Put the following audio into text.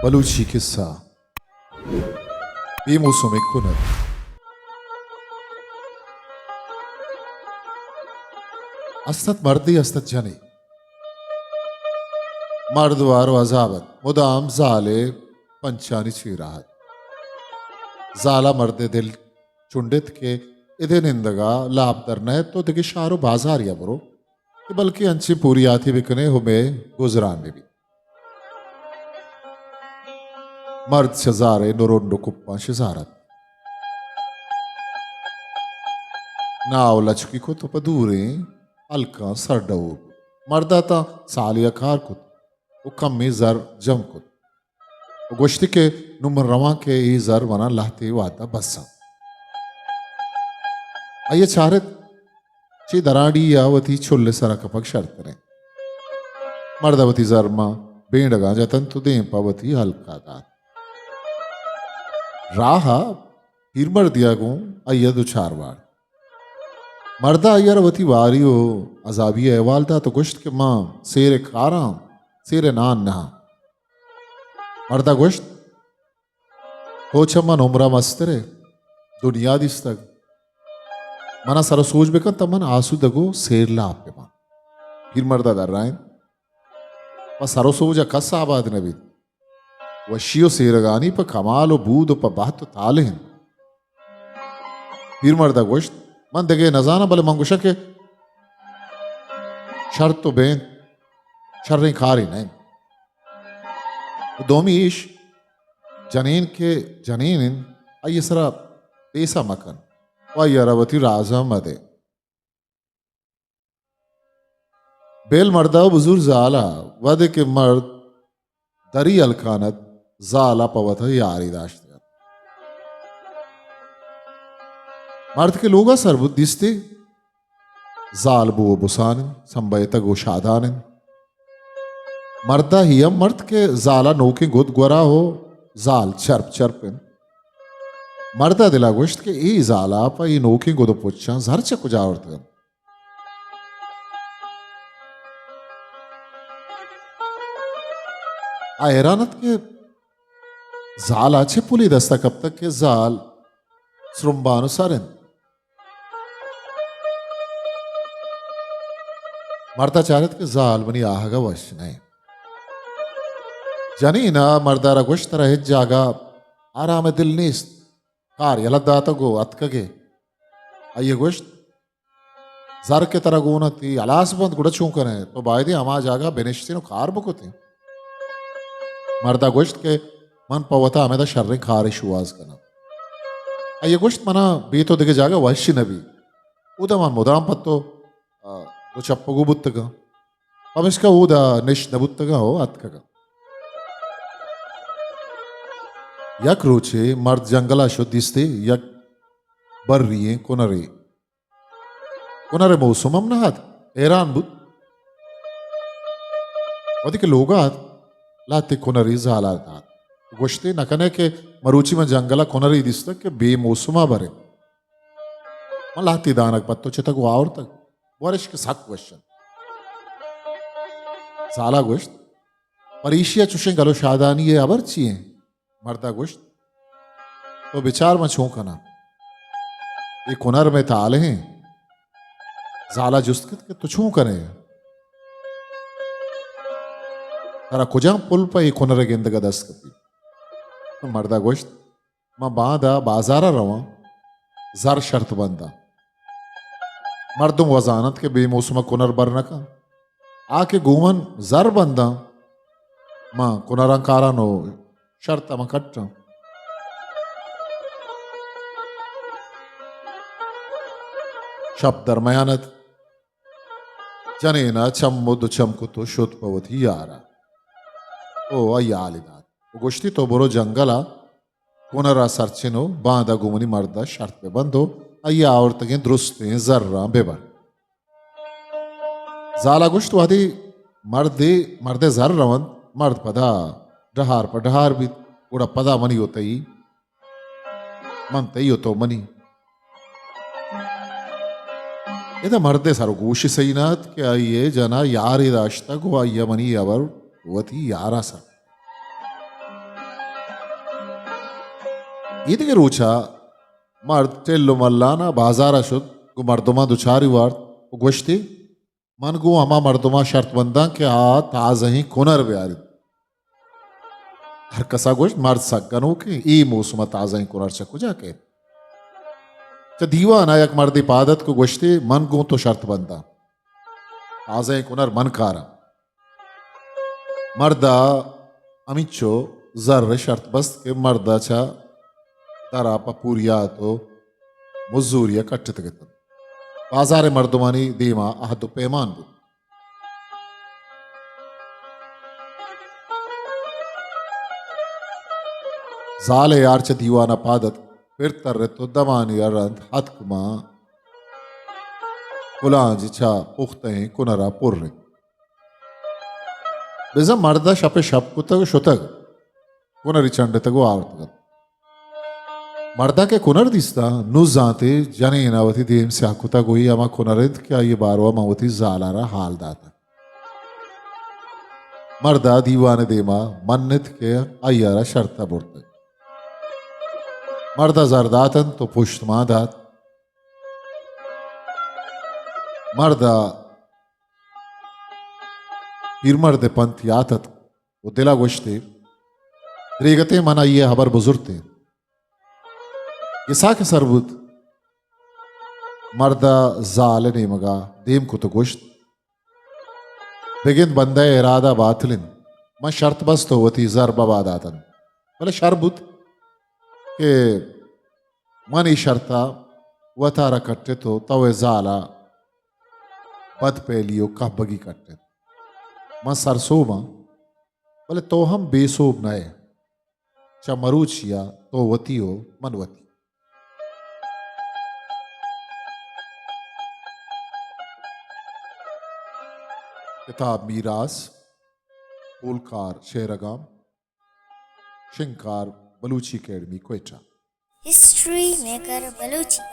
बलूची किस्सा बेमौसम कुनर असत मर्दी असत जने मर्द वारो अजाबत मुदाम जाले पंचानी चीराहत जाला मर्दे दिल चुंडित के इधे निंदगा लाभ दरने तो दिगे शारो बाजार या बरो कि बल्कि अंची पूरी आती बिकने हुमे गुजरान में भी मर्द शजारे नुरोंडो कुप्पा शजारत नाव लचकी को तो पदूरे अलका सरडऊर मर्दा ता सालिया कार कुत उकम में जर जम कुत गोश्ती के नुमर रवा के ई जर वना लहते वाता बसा आये चारत ची दराड़ी यावती छुल्ले सरा कपक शर्त ने मर्दवती जरमा बेंडगा जतन तो दे पवती हल्का दात राहा हिरमर दिया गो अय्या दो चारवाड़ मर्दा अय्यरवती वारियो अजाबी अहवाल था तो गुश्त के मां सेरे काराम सेरे नान नहा मर्दा गुश्त होचम्मा उमरा मस्तरे दुनिया दिस्तग मना सरसूज बेकन तमन आसुदगो सेरला आपे मां फिर मर्दा दर रायन पा सरसूजा कस आबाद नबी वशियो सेरगानी पर कमाल बूद पर बात तो ताले हैं फिर मर्दा गोश्त मन दगे नजाना बले मंगुशा के शर्त तो बेन शर्री खारी नहीं दोमी ईश जनीन के जनीन आई सरा पेसा मकन वायरवती राजा मदे बेल मर्दा बुजुर्ग जाला वदे के मर्द दरी अलकानत जाला पवत यारी दाश्त मर्द के लोगा सरबुद दिसते जाल बो बुसान संबयत गो शादान मर्दा हियम मर्द के जाला नोके गुद गुरा हो जाल चर्प चर्पिन मर्दा दिला गोश्त के ई जाला पा ई नोके गुद पुच्छा जरच कुजावरत हैरानत के जाल अच्छे पुली दस्ता कब तक के जाल श्रुम्बानु सारिन मर्दा चारत के जाल बनी आहगा वश नहीं जानी ना मर्दारा गुश्त रहे जागा आराम दिल नीस्त कार यलदा तो गो अतकगे आइए गुश्त जर के तरह गोना थी अलास बंद गुड़ चूकने तो बायदे हमा जागा बेनिश्ती नो कार बुको थी मर्दा गोश्त के मन पवता हमें तो शर्रे खारिश हुआज करना आइए गोश्त मना बी तो दिखे जागा वशी नबी उदा मन मुदाम पत्तो तो चप्पगु बुत्तगा अब इसका उदा निश नबुत्तगा हो अतकगा यक रोचे मर्द जंगला शुद्धिस्ते यक बर्रिये कुनरे मौसुमम नहात ऐरान बुत वदी के लोगात लाते कुनरी झाला तात गोश्ते नकने के मरुची में जंगला कुनरी दिसतक के बेमौसुमा भरे मन लाती दानक पत्तो चितक वावर तक वरिश के साक क्वेश्चन साला गोश्त परीशिया चुशे गलो शादानी ये अबर चिए मर्दा गोश्त तो विचार में छू कना ये कुनर में ताले हैं जाला जुस्तकत के तो छू करे तरा कुजा पुल पर ये कुनर गेंद का दस्त कती तो मर्दा गोश्त मैं बांधा बाजारा रवा जर शर्त बंदा मर्दम वजानत के बेमौसम कुनर बरना का आके घूमन जर बंदा मां कुनरंकारा नो शर्त म कट्टा शब्द दरमयानत जनेना चम्मुद चमकुतो शुद्पवती यारा ओ अयालिदात गोश्ती तो बोरो जंगला कुनरा सरचिनो बांधा गुमनी मर्दा शर्त पे बंदो अय्या और तगे दुरुस्ते जर्रा बेबर जाला गुश्त वादी मर्दे जर रवन मर्द पदा डहार पर डहार भी उड़ा पदा मनी होता ही मन तई हो तो मनी इधर मर्दे सारो गोशी सही नाथ के आइए जना यार दाश्ता को आइया मनी अवर वती यारासा इतके रोचा मर्द टेल्लो मल्लाना बाजारा शुद गु मर्दमा दुचारी वार्त गोश्ती मन गु हमा मर्दमा शर्त बंदा के आ ताज ही कुनर ब्यारी हर कसा गोश्त मर्द सक्कनो के ई मौसम ताज ही कुनर चकु जाके च दीवाना एक मर्द इबादत को गोश्ती मन गु तो शर्त बंदा ताज ही कुनर मन कारा मर्दा अमिचो जर शर्त बस्त के मर्दा चा तारा पूरिया तो मुजूरिया कट्ट तगत बाजार मर्दमानी दीमा आहद पैमान बु जाले यार च दीवाना पादत फिर तररे तो दमानी अरंत हतकुमा कुलांज छा पुख्ते कुनरा पुर्रे बेजा मर्दा शपे शप कुतग शुतग कुनरी चंड तगो आवतग मर्दा के कुनर दिसता नु जाते जने नावती देम से आकुता गोई अमा कुनरित क्या ये बारवा मावती जालारा हाल दाता मर्दा दीवाने देमा मन्नत के अय्यारा शर्ता बुरते मर्दा जरदातन तो पुष्ट मादात मर्दा पीर मर्द पंथ यातत वो दिला गोश्ते रेगते मना ये हबर बुजुर्गते ये के सरबुत मर्दा जाल ने मगा देम को तो गोश्त बेगिन बंदा इरादा बातलिन मैं शर्त बस तो वती जरबा बादातन भले शरबुत के मनी शर्ता वतारा कट्टे तो तवे जाला बद पेलियो कह बगी कट्टे मैं सरसोमा भले तो हम बेसोब नए चमरूचिया तो वतियो मनवती किताब मीरास पोलकार शेरगाम शिंकार Balochi academy Quetta history maker Balochi